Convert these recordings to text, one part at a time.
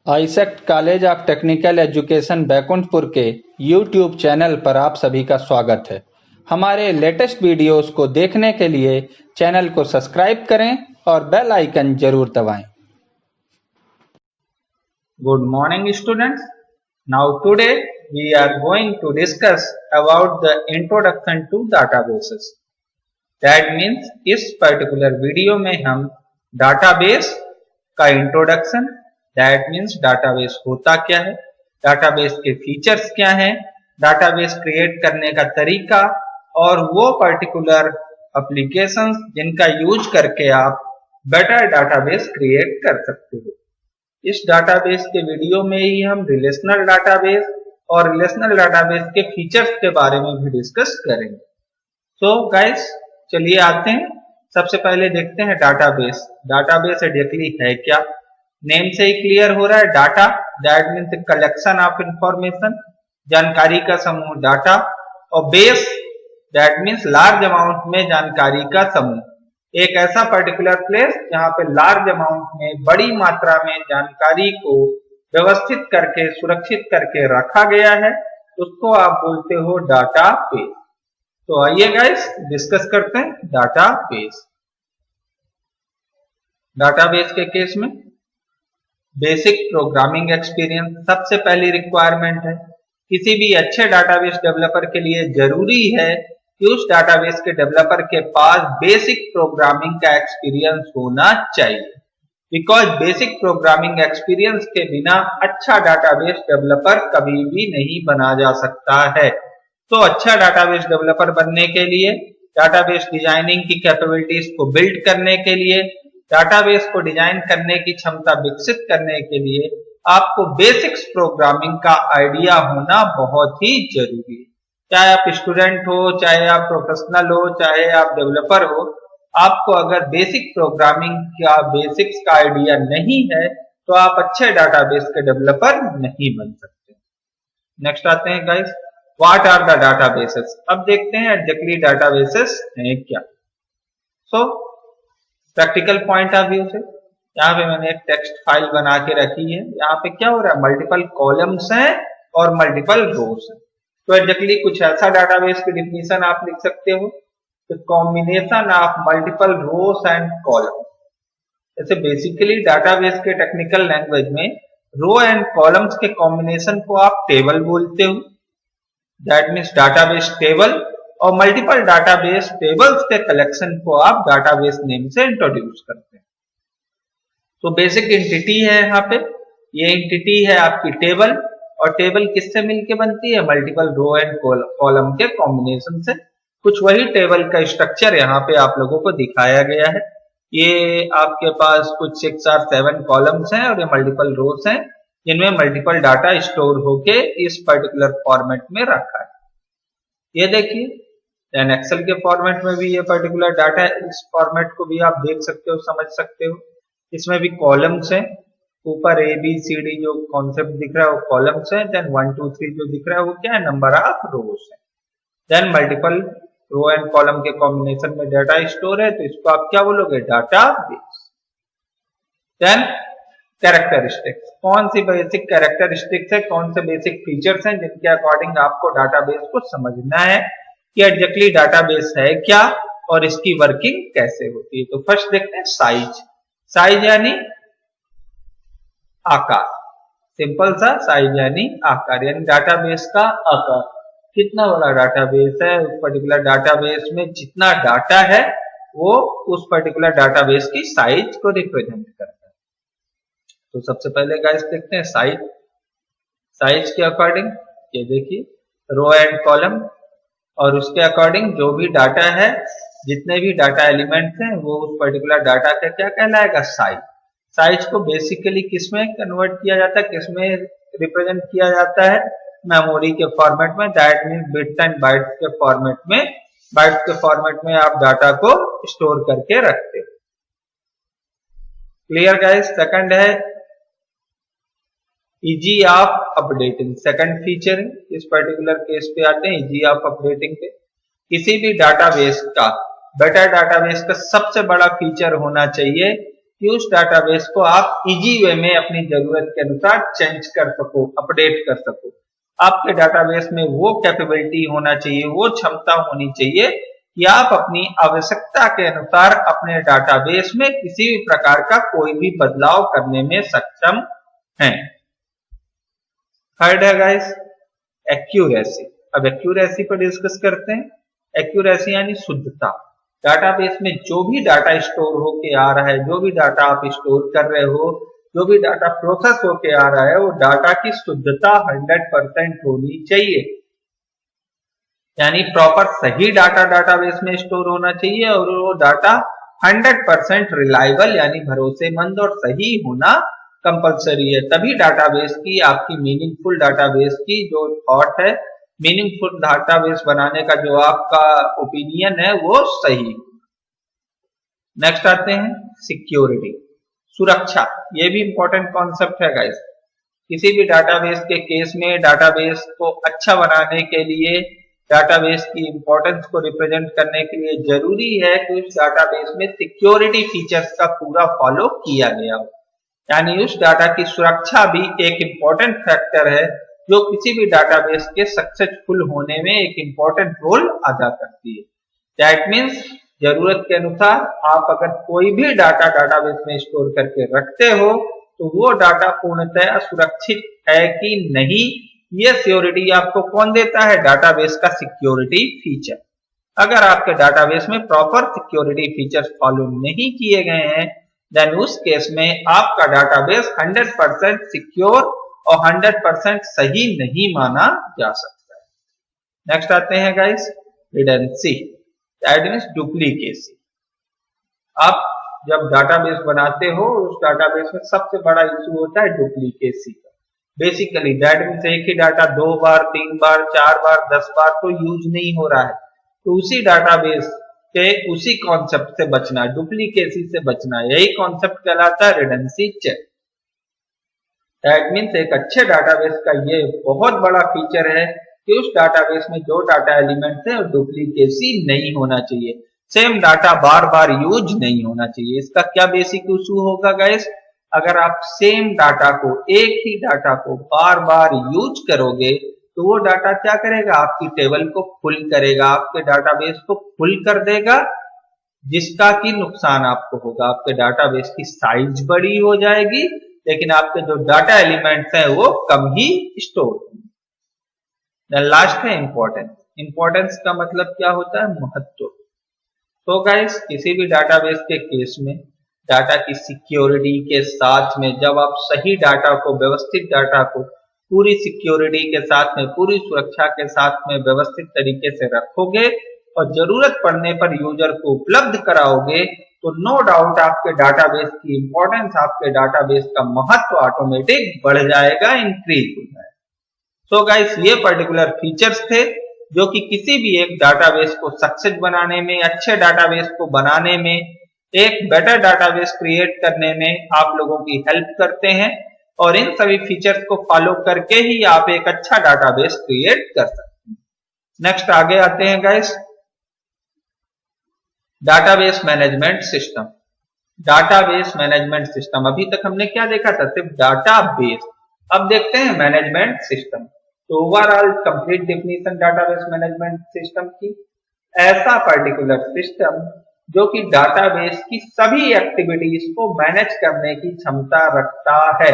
AISECT college of technical education Baikunthpur के YouTube channel पर आप सभी का स्वागत है। हमारे लेटेस्ट वीडियोस को देखने के लिए चैनल को सब्सक्राइब करें और बेल आइकन जरूर दबाएं। Good morning students. Now today we are going to discuss about the introduction to databases. That means इस particular वीडियो में हम database का introduction, that means database होता क्या है, database के features क्या हैं, database create करने का तरीका और वो particular applications जिनका यूज करके आप better database create कर सकते हो। इस डाटाबेस के वीडियो में ही हम रिलेशनल डाटाबेस और रिलेशनल डाटाबेस के फीचर्स के बारे में भी डिस्कस करेंगे। सो गाइस चलिए आते हैं। सबसे पहले देखते हैं डाटाबेस। डाटाबेस एग्जैक्टली है क्या? नेम से ही क्लियर हो रहा है, data that means collection of information, जानकारी का समूह डाटा, और base that means large amount में जानकारी का समूह, एक ऐसा पर्टिकुलर प्लेस जहां पे लार्ज अमाउंट में बड़ी मात्रा में जानकारी को व्यवस्थित करके सुरक्षित करके रखा गया है, उसको आप बोलते हो डाटाबेस। तो आइए गाइस डिस्कस करते हैं डाटाबेस। डाटाबेस के केस में बेसिक प्रोग्रामिंग एक्सपीरियंस सबसे पहली रिक्वायरमेंट है। किसी भी अच्छे डाटाबेस डेवलपर के लिए जरूरी है कि उस डाटाबेस के डेवलपर के पास बेसिक प्रोग्रामिंग का एक्सपीरियंस होना चाहिए, बिकॉज बेसिक प्रोग्रामिंग एक्सपीरियंस के बिना अच्छा डाटाबेस डेवलपर कभी भी नहीं बना जा सकता है। तो अच्छा डाटाबेस डेवलपर बनने के लिए, डाटाबेस डिजाइनिंग की कैपेबिलिटीज को बिल्ड करने के लिए, डाटाबेस को डिजाइन करने की क्षमता विकसित करने के लिए आपको बेसिक्स प्रोग्रामिंग का आइडिया होना बहुत ही जरूरी है। चाहे आप स्टूडेंट हो, चाहे आप प्रोफेशनल हो, चाहे आप डेवलपर हो, आपको अगर बेसिक प्रोग्रामिंग का बेसिक्स का आइडिया नहीं है तो आप अच्छे डाटाबेस के डेवलपर नहीं बन सकते। नेक्स्ट आते हैं guys, what are the databases. अब देखते हैं एग्जैक्टली डाटाबेसेस हैं क्या। So practical point of view से यहाँ पे मैंने एक टेक्स्ट फाइल बना के रखी है। यहाँ पे क्या हो रहा है, मल्टीपल कॉलम्स हैं और मल्टीपल रोज हैं। तो एग्जैक्टली कुछ ऐसा डाटाबेस की डिफिनीशन आप लिख सकते हो, the combination of multiple rows and column. जैसे बेसिकली डाटाबेस के टेक्निकल लैंग्वेज में रो एंड कॉलम्स के कॉम्बिनेशन को आप टेबल बोलते हो, दैट मीन्स डाटाबेस टेबल, और मल्टीपल डाटाबेस टेबल्स के कलेक्शन को आप डाटाबेस नेम से इंट्रोड्यूस करते हैं। तो बेसिक एंटिटी है यहाँ पे, ये एंटिटी है आपकी टेबल, और टेबल किससे मिलके बनती है, मल्टीपल रो एंड कॉलम के कॉम्बिनेशन से। कुछ वही टेबल का स्ट्रक्चर यहाँ पे आप लोगों को दिखाया गया है। ये आपके पास कुछ 6 और 7 कॉलम्स हैं और ये मल्टीपल रोज हैं जिनमें मल्टीपल डाटा स्टोर होके इस पर्टिकुलर फॉर्मेट में रखा है। ये देखिए, देन एक्सेल के फॉर्मेट में भी ये पर्टिकुलर डाटा, इस फॉर्मेट को भी आप देख सकते हो, समझ सकते हो। इसमें भी कॉलम्स हैं, ऊपर ए बी सी डी जो कॉन्सेप्ट दिख रहा है वो कॉलम्स है, देन 1 2 3 जो दिख रहा है वो क्या है, नंबर ऑफ रोज है। Then multiple row and column के कॉम्बिनेशन में डाटा स्टोर है, तो इसको आप क्या बोलोगे, डाटाबेस। देन कैरेक्टरिस्टिक्स, कौन सी बेसिक कैरेक्टरिस्टिक्स है, कौन से बेसिक फीचर्स हैं जिनके अकॉर्डिंग आपको डाटाबेस को समझना है कि एग्जैक्टली डाटाबेस है क्या और इसकी वर्किंग कैसे होती है। तो फर्स्ट देखते हैं साइज। साइज यानी आकार, सिंपल सा साइज यानी आकार, यानी डाटाबेस का आकार। कितना बड़ा डाटाबेस है, उस पर्टिकुलर डाटाबेस में जितना डाटा है वो उस पर्टिकुलर डाटाबेस की साइज को रिप्रेजेंट करता है। तो सबसे पहले गाइस देखते हैं साइज। साइज के अकॉर्डिंग ये देखिए रो एंड कॉलम, और उसके अकॉर्डिंग जो भी डाटा है, जितने भी डाटा एलिमेंट्स हैं वो उस पर्टिकुलर डाटा का क्या कहलाएगा, साइज। साइज को बेसिकली किसमें कन्वर्ट किया जाता है, किसमें रिप्रेजेंट किया जाता है, मेमोरी के फॉर्मेट में, that means bits and bytes के फॉर्मेट में। बाइट्स के फॉर्मेट में आप डाटा को स्टोर करके रखते हो। Clear guys. सेकंड है easy of updating, second feature है। इस पर्टिकुलर केस पे आते हैं इजी ऑफ अपडेटिंग पे। किसी भी डाटाबेस का, बेटर डाटाबेस का सबसे बड़ा फीचर होना चाहिए कि उस डाटाबेस को आप इजी वे में अपनी जरूरत के अनुसार चेंज कर सको, अपडेट कर सको। आपके डाटाबेस में वो कैपेबिलिटी होना चाहिए, वो क्षमता होनी चाहिए कि आप अपनी आवश्यकता के अनुसार अपने डाटाबेस में किसी भी प्रकार का कोई भी बदलाव करने में सक्षम हैं। थर्ड है गाइस एक्यूरेसी। अब एक्यूरेसी पर डिस्कस करते हैं। एक्यूरेसी यानी शुद्धता। डाटाबेस में जो भी डाटा स्टोर होके आ रहा है, जो भी डाटा आप स्टोर कर रहे हो, जो भी डाटा प्रोसेस होके आ रहा है, वो डाटा की शुद्धता 100% होनी चाहिए। यानी प्रॉपर सही डाटा डाटाबेस में स्टोर होना चाहिए और वो डाटा 100% रिलायबल यानी भरोसेमंद और सही होना कंपलसरी है। तभी डाटाबेस की, आपकी मीनिंगफुल डाटाबेस की जो थॉट है, मीनिंगफुल डाटाबेस बनाने का जो आपका ओपिनियन है, वो सही। नेक्स्ट आते हैं सिक्योरिटी, सुरक्षा। ये भी इंपॉर्टेंट कॉन्सेप्ट है गाइस। किसी भी डाटाबेस के केस में डाटाबेस को अच्छा बनाने के लिए, डाटाबेस की इंपॉर्टेंस को रिप्रेजेंट करने के लिए जरूरी है कि उस डाटाबेस में सिक्योरिटी फीचर्स का पूरा फॉलो किया गया हो। यानी उस डाटा की सुरक्षा भी एक इंपॉर्टेंट फैक्टर है जो किसी भी डाटाबेस के सक्सेसफुल होने में एक इंपॉर्टेंट रोल अदा करती है। दैट मीन्स जरूरत के अनुसार आप अगर कोई भी डाटा डाटाबेस में स्टोर करके रखते हो तो वो डाटा पूर्णतः सुरक्षित है कि नहीं, ये सिक्योरिटी आपको कौन देता है? डाटाबेस का सिक्योरिटी फीचर। अगर आपके डाटाबेस में प्रॉपर सिक्योरिटी फीचर्स फॉलो नहीं किए गए हैं, देन उस केस में आपका डाटाबेस 100% सिक्योर और 100% सही नहीं माना जा सकता है। नेक्स्ट आते हैं guys redundancy, that means duplicacy. आप जब डाटाबेस बनाते हो, उस डाटाबेस में सबसे बड़ा इशू होता है डुप्लीकेसी का। बेसिकली दैट मींस एक ही डाटा 2 बार, 3 बार, 4 बार, 10 बार तो यूज नहीं हो रहा है। तो उसी डाटाबेस के उसी कॉन्सेप्ट से बचना, डुप्लीकेसी से बचना, यही कॉन्सेप्ट कहलाता है रिडंडेंसी चेक। दैट मीन्स एक अच्छे डाटाबेस का ये बहुत बड़ा फीचर है कि उस डाटाबेस में जो डाटा एलिमेंट्स है डुप्लीकेसी नहीं होना चाहिए, सेम डाटा बार बार यूज नहीं होना चाहिए। इसका क्या बेसिक इशू होगा गाइस? अगर आप सेम डाटा को, एक ही डाटा को बार बार यूज करोगे तो वो डाटा क्या करेगा? आपकी टेबल को फुल करेगा, आपके डाटाबेस को फुल कर देगा, जिसका की नुकसान आपको होगा। आपके डाटाबेस की साइज बड़ी हो जाएगी, लेकिन आपके जो डाटा एलिमेंट्स हैं वो कम ही स्टोर होंगे। लास्ट है इंपॉर्टेंस। इंपॉर्टेंस का मतलब क्या होता है? महत्व। तो गाइस किसी भी डाटाबेस के केस में डाटा की सिक्योरिटी के साथ में जब आप सही डाटा को, व्यवस्थित डाटा को पूरी सिक्योरिटी के साथ में, पूरी सुरक्षा के साथ में व्यवस्थित तरीके से रखोगे और जरूरत पड़ने पर यूजर को उपलब्ध कराओगे तो नो डाउट आपके डाटाबेस की इंपॉर्टेंस, आपके डाटाबेस का महत्व ऑटोमेटिक बढ़ जाएगा, इंक्रीज हो जाएगा। सो गाइस ये पर्टिकुलर फीचर्स थे जो कि किसी भी एक डाटाबेस को सक्सेस बनाने में, अच्छे डाटाबेस को बनाने में, एक बेटर डाटाबेस क्रिएट करने में आप लोगों की हेल्प करते हैं और इन सभी फीचर्स को फॉलो करके ही आप एक अच्छा डाटाबेस क्रिएट कर सकते हैं। नेक्स्ट आगे आते हैं guys database management system. Database management system, अभी तक हमने क्या देखा था? सिर्फ डाटाबेस। अब देखते हैं मैनेजमेंट सिस्टम। तो overall complete definition database management system की, ऐसा पर्टिकुलर सिस्टम जो कि डाटाबेस की सभी एक्टिविटीज को मैनेज करने की क्षमता रखता है,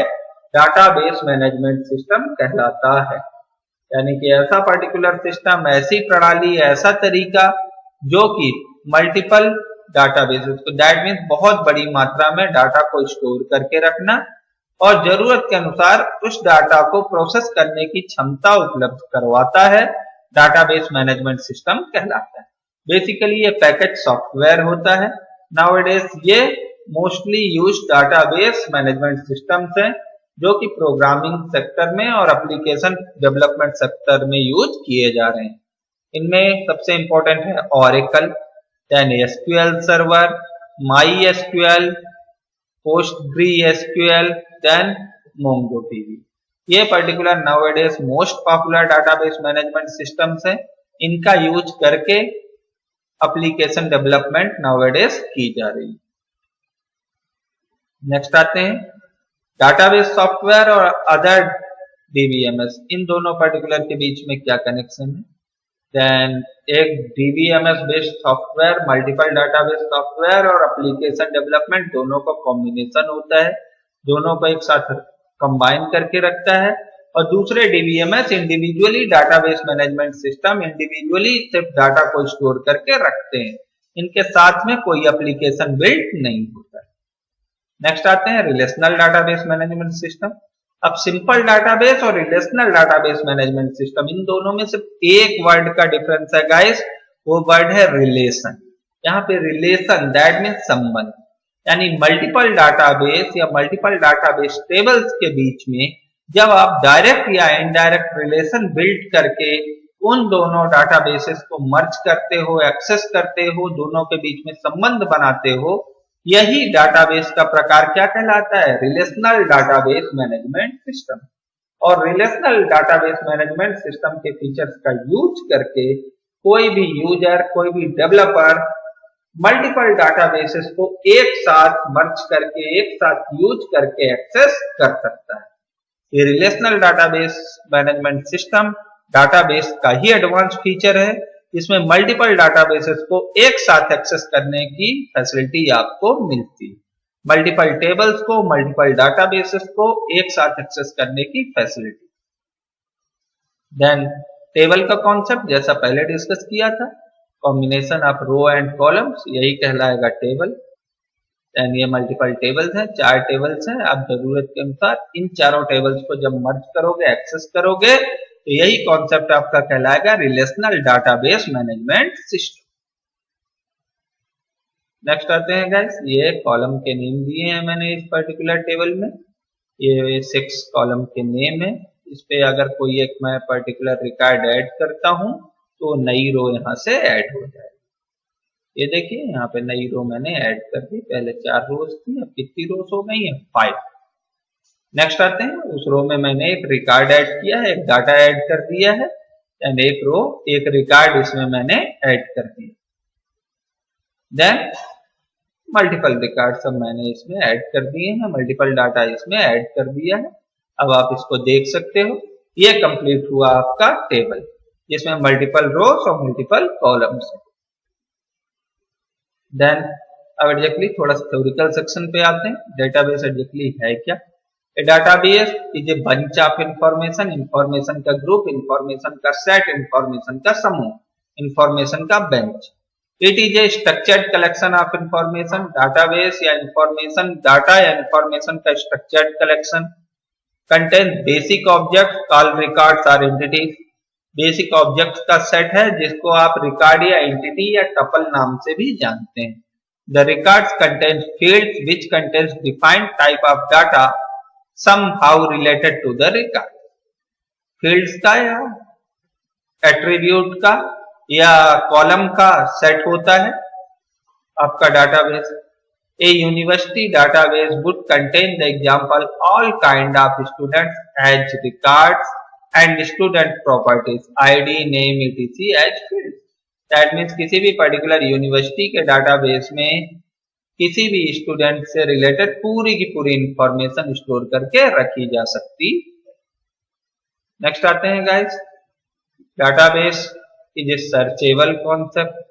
डाटाबेस मैनेजमेंट सिस्टम कहलाता है। यानी कि ऐसा पर्टिकुलर सिस्टम, ऐसी प्रणाली, ऐसा तरीका जो कि मल्टीपल डाटाबेसेस को, दैट मीन्स बहुत बड़ी मात्रा में डाटा को स्टोर करके रखना और जरूरत के अनुसार उस डाटा को प्रोसेस करने की क्षमता उपलब्ध करवाता है, डाटाबेस मैनेजमेंट सिस्टम कहलाता है। बेसिकली ये पैकेज सॉफ्टवेयर होता है। नाउअडेज ये mostly use database management systems हैं जो कि प्रोग्रामिंग सेक्टर में और एप्लीकेशन डेवलपमेंट सेक्टर में यूज किए जा रहे हैं। इनमें सबसे इंपॉर्टेंट है Oracle, then SQL server, my SQL, PostgreSQL, then MongoDB. ये particular nowadays most popular database management systems हैं। इनका यूज करके एप्लीकेशन डेवलपमेंट नाउअडेज की जा रही है। नेक्स्ट आते हैं डाटाबेस सॉफ्टवेयर और अदर डीबीएमएस, इन दोनों पर्टिकुलर के बीच में क्या कनेक्शन है। देन एक DBMS based software, multiple database software और एप्लीकेशन डेवलपमेंट दोनों का कॉम्बिनेशन होता है, दोनों को एक साथ कंबाइन करके रखता है। और दूसरे DBMS individually database management system, individually सिर्फ डाटा को स्टोर करके रखते हैं, इनके साथ में कोई एप्लीकेशन बिल्ड नहीं होता है। नेक्स्ट आते हैं रिलेशनल डाटाबेस मैनेजमेंट सिस्टम। अब सिंपल डाटाबेस और रिलेशनल डाटाबेस मैनेजमेंट सिस्टम, इन दोनों में सिर्फ एक वर्ड का डिफरेंस है गाइस, वो वर्ड है रिलेशन। यहाँ पे रिलेशन दैट मीन्स संबंध, यानी मल्टीपल डाटाबेस या मल्टीपल डाटाबेस टेबल्स के बीच में जब आप डायरेक्ट या इनडायरेक्ट रिलेशन बिल्ड करके उन दोनों डाटाबेसेस को मर्ज करते हो, एक्सेस करते हो, दोनों के बीच में संबंध बनाते हो, यही डाटाबेस का प्रकार क्या कहलाता है, रिलेशनल डाटाबेस मैनेजमेंट सिस्टम। और रिलेशनल डाटाबेस मैनेजमेंट सिस्टम के फीचर्स का यूज करके कोई भी यूजर, कोई भी डेवलपर मल्टीपल डाटाबेसेस को एक साथ मर्ज करके, एक साथ यूज करके एक्सेस कर सकता है। ये relational database management system database का ही एडवांस फीचर है, इसमें मल्टीपल डाटाबेसेस को एक साथ एक्सेस करने की फैसिलिटी आपको मिलती है। मल्टीपल टेबल्स को, मल्टीपल डाटाबेसेस को एक साथ एक्सेस करने की फैसिलिटी। देन टेबल का कॉन्सेप्ट जैसा पहले डिस्कस किया था, combination of row and columns, यही कहलाएगा टेबल। देन ये मल्टीपल टेबल्स हैं, 4 टेबल्स हैं, आप जरूरत के अनुसार इन चारों टेबल्स को जब मर्ज करोगे, एक्सेस करोगे, तो यही कॉन्सेप्ट आपका कहलाएगा relational database management system. Next आते हैं गाइस, ये कॉलम के नेम दिए हैं मैंने इस पर्टिकुलर टेबल में, ये 6 कॉलम के नेम है। इस पे अगर कोई एक मैं पर्टिकुलर रिकॉर्ड ऐड करता हूं तो नई रो यहां से ऐड हो जाएगी। ये देखिए यहाँ पे नई रो मैंने ऐड कर दी, पहले 4 रोज थी, अब कितनी रोज हो गई है, 5। नेक्स्ट आते हैं, उस रो में मैंने एक रिकॉर्ड ऐड किया है, एक डाटा ऐड कर दिया है, एंड एक रो, एक रिकॉर्ड इसमें मैंने ऐड कर दिया। देन मल्टीपल रिकॉर्ड सब मैंने इसमें ऐड कर दिए हैं, मल्टीपल डाटा इसमें ऐड कर दिया है। अब आप इसको देख सकते हो, ये कंप्लीट हुआ आपका टेबल, जिसमें मल्टीपल रोज और मल्टीपल कॉलम्स है। देन अब एग्जैक्टली थोड़ा सा थ्योरिकल सेक्शन पे आते हैं। डेटाबेस एग्जैक्टली है क्या? A database is a bunch of information, information का ग्रुप, इंफॉर्मेशन का सेट, इंफॉर्मेशन का समूह, इंफॉर्मेशन का bunch. It is a structured collection of information. Database या इंफॉर्मेशन डाटा या इंफॉर्मेशन का structured collection contain basic object called records और entities. Basic objects का सेट है जिसको आप रिकॉर्ड या एंटिटी या टपल नाम से भी जानते हैं। The records contain fields which contains defined type of data somehow related to the record। Fields का या एट्रीब्यूट का या कॉलम का सेट होता है आपका database. A university database would contain the example all kind of students as records and student properties, ID, name, etc. as fields। That means किसी भी पर्टिकुलर यूनिवर्सिटी के डाटाबेस में किसी भी स्टूडेंट से रिलेटेड पूरी की पूरी इंफॉर्मेशन स्टोर करके रखी जा सकती। नेक्स्ट आते हैं guys, database is a searchable concept.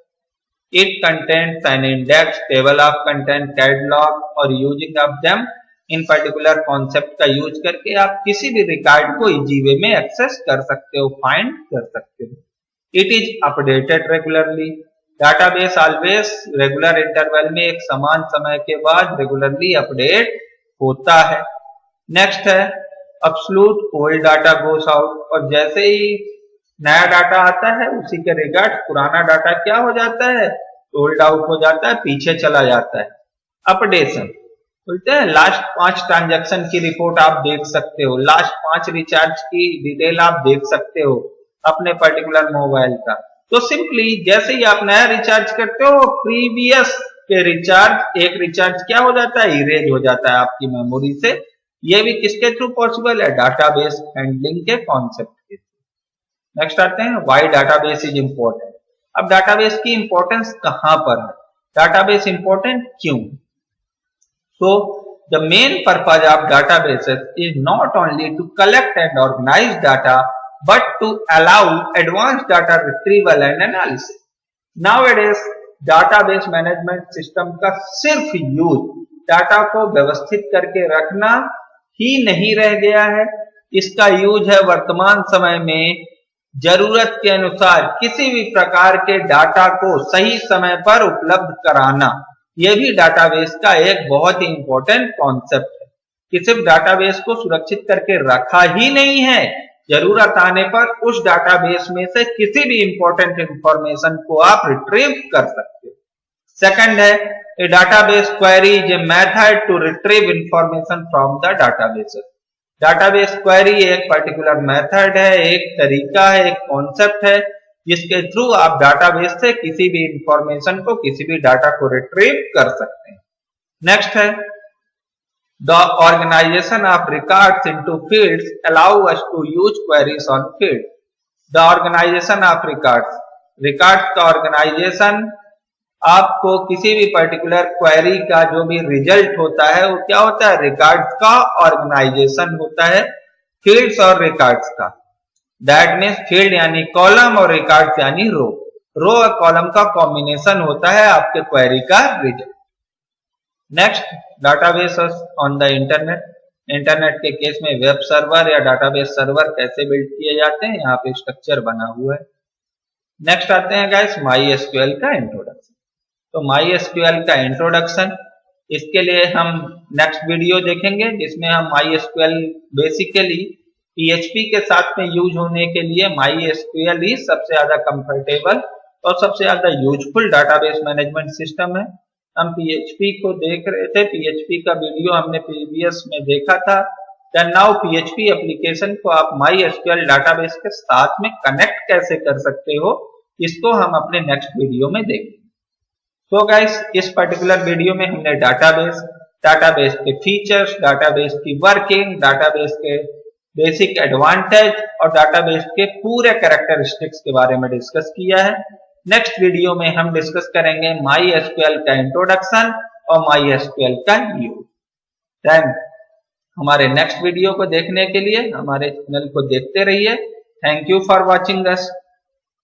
It contains an index, table of content, catalog और using of them। In particular concept का यूज करके आप किसी भी रिकॉर्ड को इजी वे में एक्सेस कर सकते हो, फाइंड कर सकते हो। It is updated regularly. Database always regular interval में एक समान समय के बाद रेगुलरली अपडेट होता है। नेक्स्ट है absolute old data goes out. और जैसे ही नया डाटा आता है उसी के रिगार्ड पुराना डाटा क्या हो जाता है, रोल्ड आउट हो जाता है, पीछे चला जाता है। अपडेशन बोलते हैं लास्ट 5 ट्रांजैक्शन की रिपोर्ट आप देख सकते हो, लास्ट 5 रिचार्ज की डिटेल आप देख सकते हो अपने पर्टिकुलर मोबाइल का। तो सिंपली जैसे ही आप नया रिचार्ज करते हो प्रीवियस के रिचार्ज, एक रिचार्ज क्या हो जाता है, इरेज हो जाता है आपकी मेमोरी से। ये भी किसके थ्रू पॉसिबल है, डाटाबेस हैंडलिंग के कॉन्सेप्ट के थ्रू। नेक्स्ट आते हैं व्हाई डाटाबेस इज इंपॉर्टेंट। अब डाटाबेस की इंपॉर्टेंस कहां पर है, डाटाबेस इंपॉर्टेंट क्यों? तो The main purpose of databases is not only to collect and organize data, but to allow advanced data retrieval and analysis. Nowadays, database management system का सिर्फ use data को व्यवस्थित करके रखना ही नहीं रह गया है, इसका यूज है वर्तमान समय में जरूरत के अनुसार किसी भी प्रकार के डाटा को सही समय पर उपलब्ध कराना। यह भी डाटाबेस का एक बहुत ही इंपॉर्टेंट कॉन्सेप्ट है कि सिर्फ डाटाबेस को सुरक्षित करके रखा ही नहीं है, जरूरत आने पर उस डाटाबेस में से किसी भी इंपॉर्टेंट इंफॉर्मेशन को आप रिट्रीव कर सकते हो। सेकंड है, a database query is a method to retrieve information from the database. Database query एक पर्टिकुलर मेथड है, एक तरीका है, एक कॉन्सेप्ट है जिसके थ्रू आप डाटाबेस से किसी भी इंफॉर्मेशन को, किसी भी डाटा को रिट्रीव कर सकते हैं। नेक्स्ट है, the organisation of records into fields allow us to use queries on field. The organisation of records का ऑर्गेनाइजेशन आपको किसी भी पर्टिकुलर क्वेरी का जो भी रिजल्ट होता है वो क्या होता है, रिकॉर्ड्स का ऑर्गेनाइजेशन होता है, फील्ड्स और रिकॉर्ड्स का। दैट मीन्स फील्ड यानी कॉलम और रिकॉर्ड्स यानी रो और कॉलम का कॉम्बिनेशन होता है आपके क्वेरी का result. Next, database on the internet के केस में वेब सर्वर या डाटाबेस सर्वर कैसे बिल्ड किए जाते हैं, यहाँ पे स्ट्रक्चर बना हुआ है। नेक्स्ट आते हैं गाइस MySQL का इंट्रोडक्शन। तो MySQL का इंट्रोडक्शन, इसके लिए हम नेक्स्ट वीडियो देखेंगे जिसमें हम MySQL बेसिकली PHP के साथ में यूज होने के लिए MySQL ही सबसे ज्यादा कंफर्टेबल और सबसे ज्यादा यूजफुल डाटाबेस मैनेजमेंट सिस्टम है। हम PHP को देख रहे थे, PHP का वीडियो हमने प्रीवियस में देखा था। देन नाउ PHP एप्लीकेशन को आप MySQL डाटाबेस के साथ में कनेक्ट कैसे कर सकते हो, इसको हम अपने नेक्स्ट वीडियो में देखेंगे। तो गाइस, इस पर्टिकुलर वीडियो में हमने डाटाबेस के फीचर्स, डाटाबेस की वर्किंग, डाटाबेस के बेसिक एडवांटेज और डाटाबेस के पूरे कैरेक्टरिस्टिक्स के बारे में डिस्कस किया है। नेक्स्ट वीडियो में हम डिस्कस करेंगे MySQL का इंट्रोडक्शन और MySQL का यूज। देन हमारे नेक्स्ट वीडियो को देखने के लिए हमारे चैनल को देखते रहिए। Thank you for watching us.